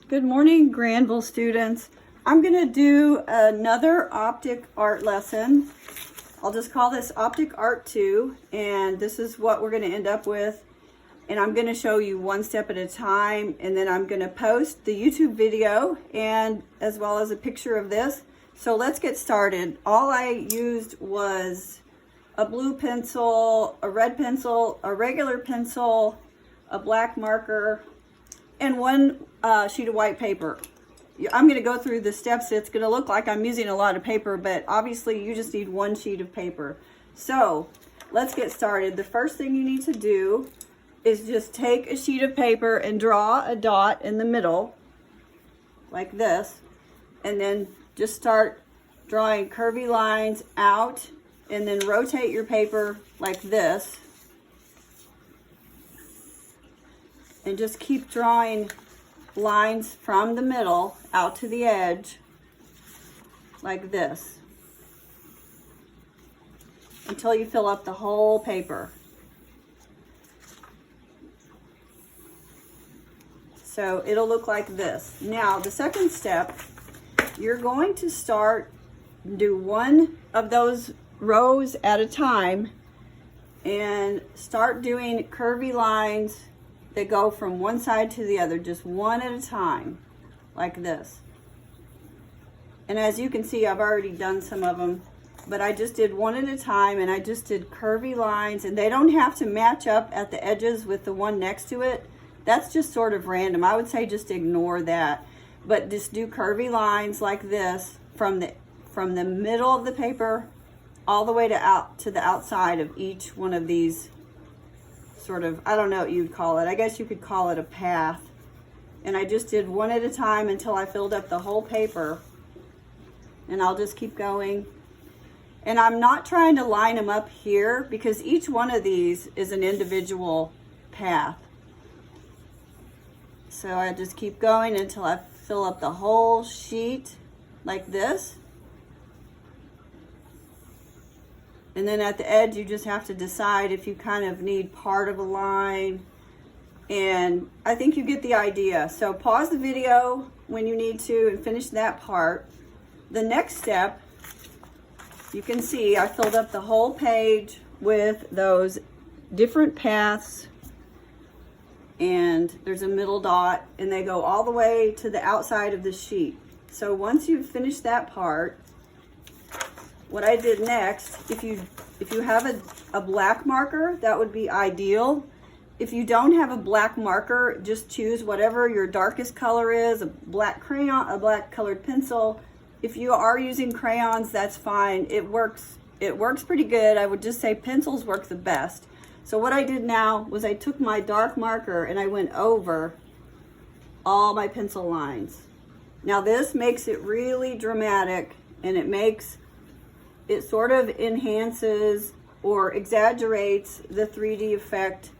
Good morning, Granville students. I'm going to do another Optic Art lesson. I'll just call this Optic Art 2, and this is what we're going to end up with. And I'm going to show you one step at a time, and then I'm going to post the YouTube video and as well as a picture of this. So let's get started. All I used was a blue pencil, a red pencil, a regular pencil, a black marker, and one sheet of white paper. I'm going to go through the steps. It's going to look like I'm using a lot of paper, but obviously you just need one sheet of paper. So let's get started. The first thing you need to do is just take a sheet of paper and draw a dot in the middle like this, and then just start drawing curvy lines out, and then rotate your paper like this, and just keep drawing lines from the middle out to the edge like this until you fill up the whole paper. So it'll look like this. Now the second step, you're going to do one of those rows at a time and start doing curvy lines that go from one side to the other, just one at a time, like this. And as you can see, I've already done some of them, but I just did one at a time, and I just did curvy lines, and they don't have to match up at the edges with the one next to it. That's just sort of random. I would say just ignore that, but just do curvy lines like this from the middle of the paper all the way to the outside of each one of these sort of, I don't know what you'd call it. I guess you could call it a path. And I just did one at a time until I filled up the whole paper. And I'll just keep going. And I'm not trying to line them up here because each one of these is an individual path. So I just keep going until I fill up the whole sheet like this. And then at the edge, you just have to decide if you kind of need part of a line. And I think you get the idea. So pause the video when you need to and finish that part. The next step, you can see I filled up the whole page with those different paths. And there's a middle dot, and they go all the way to the outside of the sheet. So once you've finished that part, what I did next, if you have a black marker, that would be ideal. If you don't have a black marker, just choose whatever your darkest color is, a black crayon, a black colored pencil. If you are using crayons, that's fine. It works pretty good. I would just say pencils work the best. So what I did now was I took my dark marker and I went over all my pencil lines. Now this makes it really dramatic, and it sort of enhances or exaggerates the 3D effect.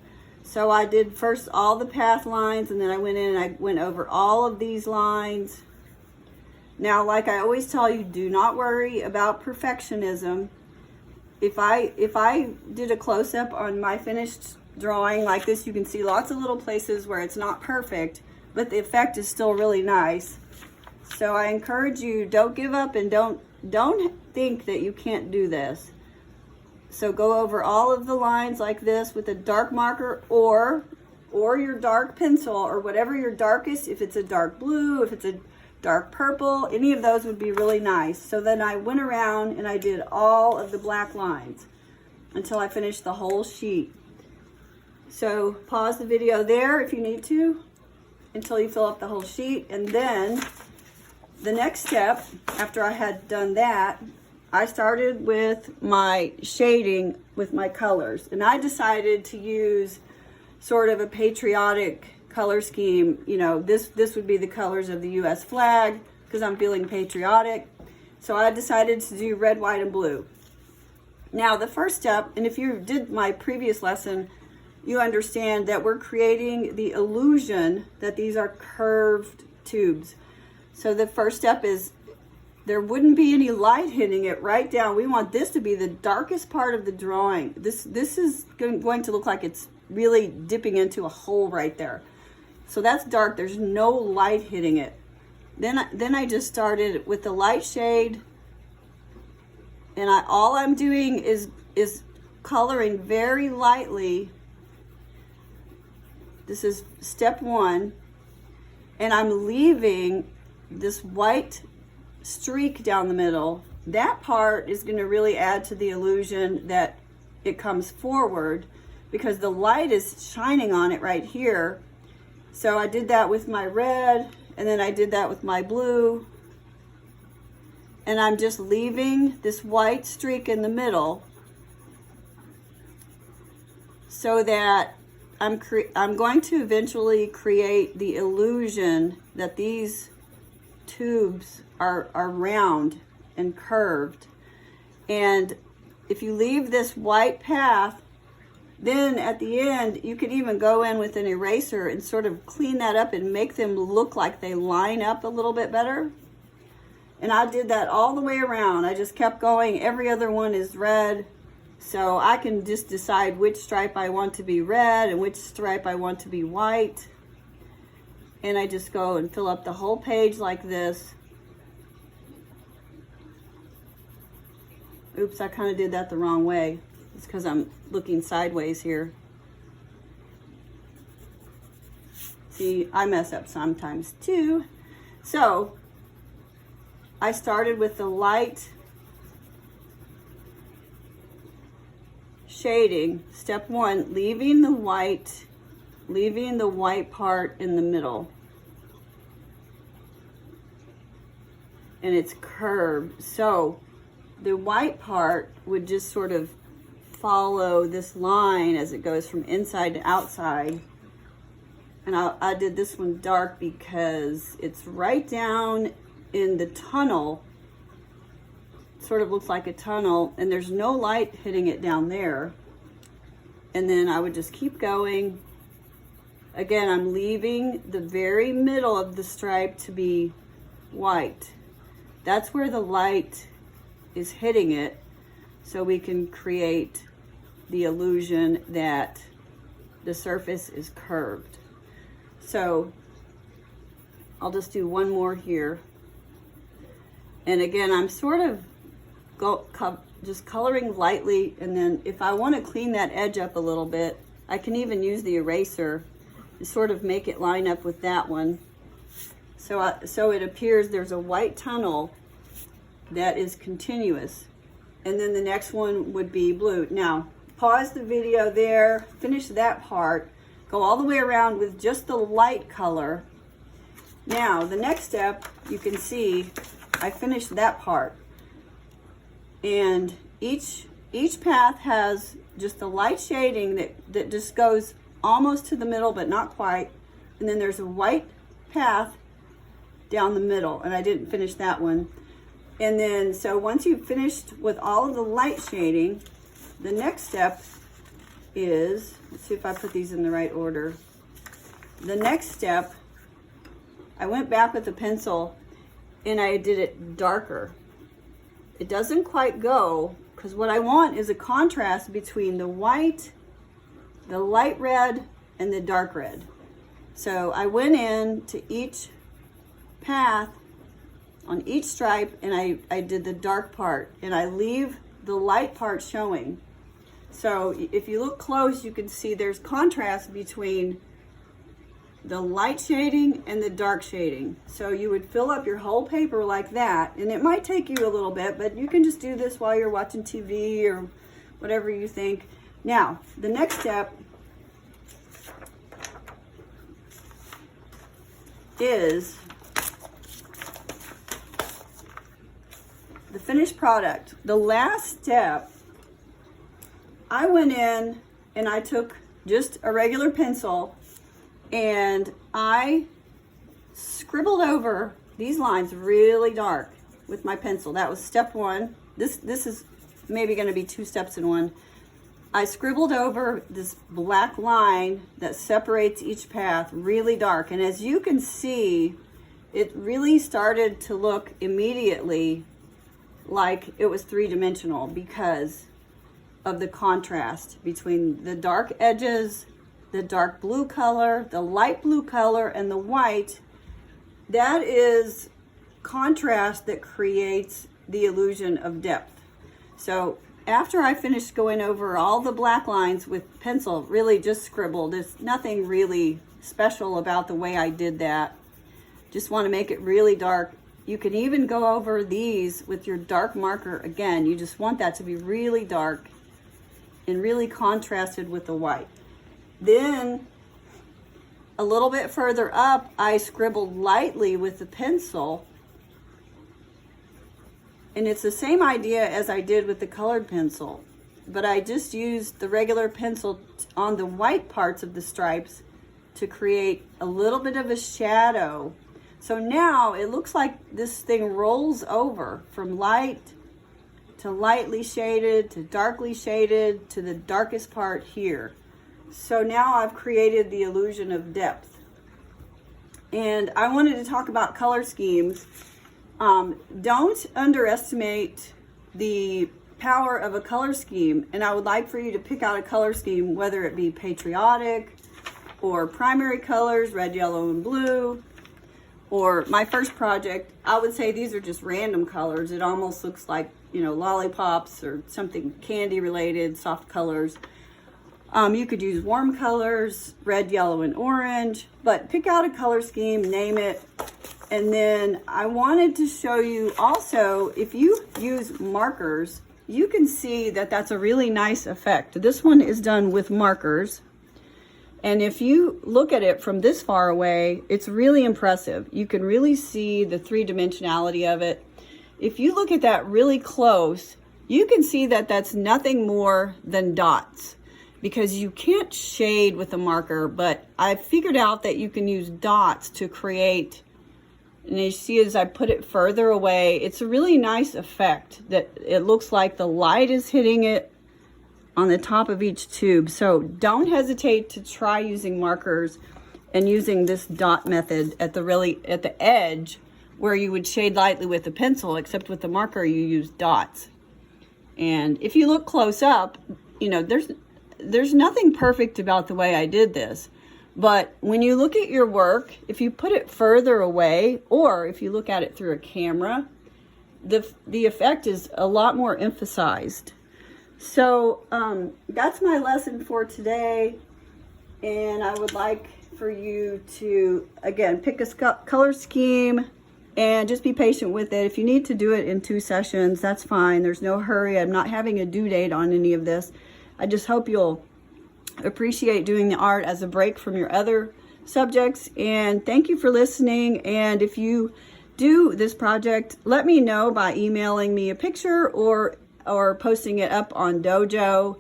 So I did first all the path lines, and then I went in and I went over all of these lines. Now, like I always tell you, do not worry about perfectionism. If I did a close-up on my finished drawing like this, you can see lots of little places where it's not perfect, but the effect is still really nice. So I encourage you, don't give up, and don't think that you can't do this. So go over all of the lines like this with a dark marker or your dark pencil, or whatever your darkest, if it's a dark blue, if it's a dark purple, any of those would be really nice. So then I went around and I did all of the black lines until I finished the whole sheet. So pause the video there if you need to until you fill up the whole sheet. And then the next step, after I had done that, I started with my shading with my colors. And I decided to use sort of a patriotic color scheme. You know, this would be the colors of the US flag because I'm feeling patriotic. So I decided to do red, white, and blue. Now the first step, and if you did my previous lesson, you understand that we're creating the illusion that these are curved tubes. So the first step is there wouldn't be any light hitting it right down. We want this to be the darkest part of the drawing. This is going to look like it's really dipping into a hole right there. So that's dark, there's no light hitting it. Then I just started with the light shade, and all I'm doing is coloring very lightly. This is step 1, and I'm leaving this white streak down the middle. That part is going to really add to the illusion that it comes forward because the light is shining on it right here. So I did that with my red, and then I did that with my blue. And I'm just leaving this white streak in the middle so that I'm going to eventually create the illusion that these tubes are round and curved. And if you leave this white path, then at the end, you could even go in with an eraser and sort of clean that up and make them look like they line up a little bit better. And I did that all the way around. I just kept going. Every other one is red. So I can just decide which stripe I want to be red and which stripe I want to be white. And I just go and fill up the whole page like this. Oops, I kind of did that the wrong way. It's because I'm looking sideways here. See, I mess up sometimes too. So I started with the light shading. Step 1, leaving the white part in the middle. And it's curved. So the white part would just sort of follow this line as it goes from inside to outside. And I did this one dark because it's right down in the tunnel. It sort of looks like a tunnel, and there's no light hitting it down there. And then I would just keep going. Again, I'm leaving the very middle of the stripe to be white. That's where the light is hitting it, so we can create the illusion that the surface is curved. So I'll just do one more here. And again, I'm sort of just coloring lightly, and then if I want to clean that edge up a little bit, I can even use the eraser to sort of make it line up with that one. So it appears there's a white tunnel that is continuous. And then the next one would be blue. Now, pause the video there, finish that part, go all the way around with just the light color. Now, the next step, you can see I finished that part. And each path has just the light shading that just goes almost to the middle, but not quite. And then there's a white path down the middle, and I didn't finish that one. And then, so once you've finished with all of the light shading, the next step is, let's see if I put these in the right order. The next step, I went back with the pencil and I did it darker. It doesn't quite go, because what I want is a contrast between the white, the light red, and the dark red. So I went in to each path on each stripe, and I did the dark part, and I leave the light part showing. So if you look close, you can see there's contrast between the light shading and the dark shading. So you would fill up your whole paper like that, and it might take you a little bit, but you can just do this while you're watching TV or whatever you think. Now, the next step is the finished product. The last step, I went in and I took just a regular pencil and I scribbled over these lines really dark with my pencil. That was step 1. This is maybe going to be 2 steps in one. I scribbled over this black line that separates each path really dark, and as you can see, it really started to look immediately like it was 3-dimensional because of the contrast between the dark edges, the dark blue color, the light blue color, and the white, that is contrast that creates the illusion of depth. So after I finished going over all the black lines with pencil, really just scribbled, there's nothing really special about the way I did that. Just want to make it really dark. You can even go over these with your dark marker again. You just want that to be really dark and really contrasted with the white. Then a little bit further up, I scribbled lightly with the pencil. And it's the same idea as I did with the colored pencil, but I just used the regular pencil on the white parts of the stripes to create a little bit of a shadow. So now it looks like this thing rolls over from light to lightly shaded to darkly shaded to the darkest part here. So now I've created the illusion of depth. And I wanted to talk about color schemes. Don't underestimate the power of a color scheme, and I would like for you to pick out a color scheme, whether it be patriotic or primary colors, red, yellow, and blue, or my first project, I would say these are just random colors. It almost looks like, you know, lollipops or something candy related, soft colors. You could use warm colors, red, yellow, and orange, but pick out a color scheme, name it. And then I wanted to show you also, if you use markers, you can see that that's a really nice effect. This one is done with markers. And if you look at it from this far away, it's really impressive. You can really see the three-dimensionality of it. If you look at that really close, you can see that that's nothing more than dots, because you can't shade with a marker, but I figured out that you can use dots to create. And you see as I put it further away, it's a really nice effect that it looks like the light is hitting it on the top of each tube. So don't hesitate to try using markers and using this dot method at the edge where you would shade lightly with a pencil, except with the marker you use dots. And if you look close up, you know, there's nothing perfect about the way I did this. But when you look at your work, if you put it further away, or if you look at it through a camera, the effect is a lot more emphasized. So that's my lesson for today. And I would like for you to, again, pick a color scheme and just be patient with it. If you need to do it in 2 sessions, that's fine. There's no hurry. I'm not having a due date on any of this. I just hope you'll appreciate doing the art as a break from your other subjects. And thank you for listening. And if you do this project, let me know by emailing me a picture or posting it up on Dojo.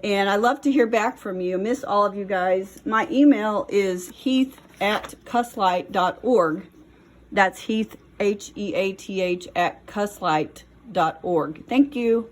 And I love to hear back from you. Miss all of you guys. My email is heath@cusslight.org. That's Heath, Heath, @cusslight.org. Thank you.